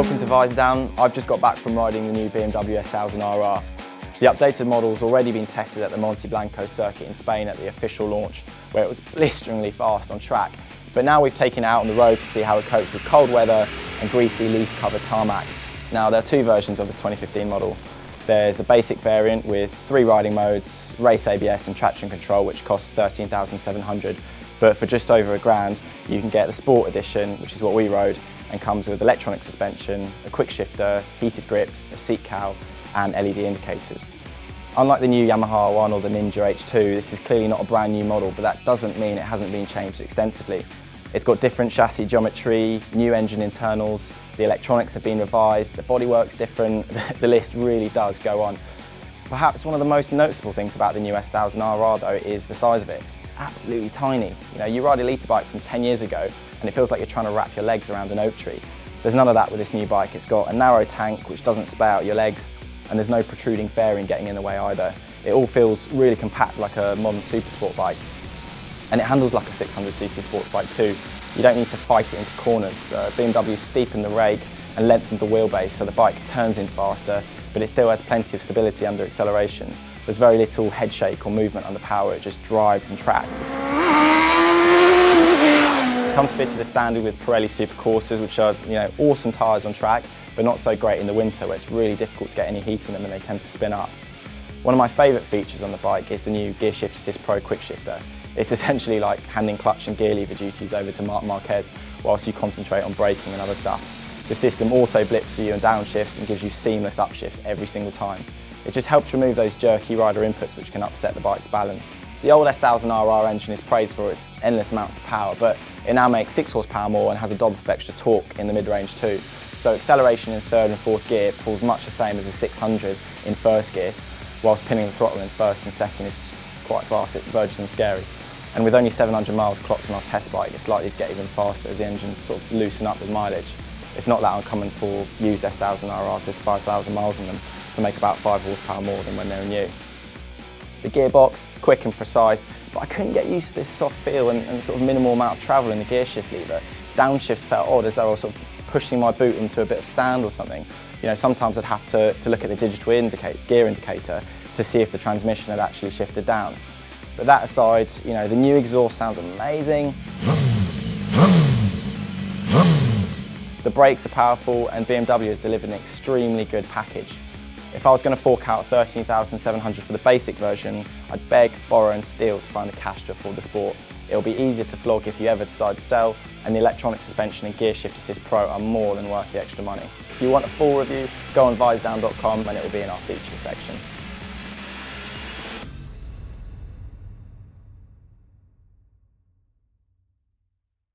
Welcome to Visordown. I've just got back from riding the new BMW S1000RR. The updated model's already been tested at the Monte Blanco circuit in Spain at the official launch, where it was blisteringly fast on track. But now we've taken it out on the road to see how it copes with cold weather and greasy leaf-covered tarmac. Now, there are two versions of this 2015 model. There's a basic variant with 3 riding modes, race ABS and traction control, which costs $13,700. But for just over £1,000, you can get the Sport Edition, which is what we rode, and comes with electronic suspension, a quick shifter, heated grips, a seat cowl, and LED indicators. Unlike the new Yamaha one or the Ninja H2, this is clearly not a brand new model, but that doesn't mean it hasn't been changed extensively. It's got different chassis geometry, new engine internals, the electronics have been revised, the bodywork's different, the list really does go on. Perhaps one of the most noticeable things about the new S1000RR though is the size of it. It's absolutely tiny. You ride a liter bike from 10 years ago and it feels like you're trying to wrap your legs around an oak tree. There's none of that with this new bike. It's got a narrow tank which doesn't splay out your legs, and there's no protruding fairing getting in the way either. It all feels really compact like a modern super sport bike. And it handles like a 600cc sports bike too. You don't need to fight it into corners. BMW steepened the rake and lengthened the wheelbase so the bike turns in faster, but it still has plenty of stability under acceleration. There's very little head shake or movement under power, it just drives and tracks. It comes fitted as standard with Pirelli Super Corsas, which are awesome tyres on track, but not so great in the winter where it's really difficult to get any heat in them and they tend to spin up. One of my favourite features on the bike is the new Gear Shift Assist Pro quick shifter. It's essentially like handing clutch and gear lever duties over to Marc Marquez whilst you concentrate on braking and other stuff. The system auto blips for you and downshifts and gives you seamless upshifts every single time. It just helps remove those jerky rider inputs which can upset the bike's balance. The old S1000RR engine is praised for its endless amounts of power, but it now makes 6 horsepower more and has a dollop of extra torque in the mid-range too. So acceleration in 3rd and 4th gear pulls much the same as a 600 in 1st gear, whilst pinning the throttle in 1st and 2nd is quite fast, it verges on scary. And with only 700 miles clocked on our test bike, it's likely to get even faster as the engine sort of loosen up with mileage. It's not that uncommon for used S1000RRs with 5,000 miles on them to make about 5 horsepower more than when they're new. The gearbox is quick and precise, but I couldn't get used to this soft feel and sort of minimal amount of travel in the gear shift lever. Downshifts felt odd, as though I was sort of pushing my boot into a bit of sand or something. Sometimes I'd have to look at the digital gear indicator to see if the transmission had actually shifted down. But that aside, the new exhaust sounds amazing. The brakes are powerful and BMW has delivered an extremely good package. If I was going to fork out $13,700 for the basic version, I'd beg, borrow and steal to find the cash to afford the Sport. It'll be easier to flog if you ever decide to sell, and the electronic suspension and Gear Shift Assist Pro are more than worth the extra money. If you want a full review, go on visordown.com and it will be in our features section.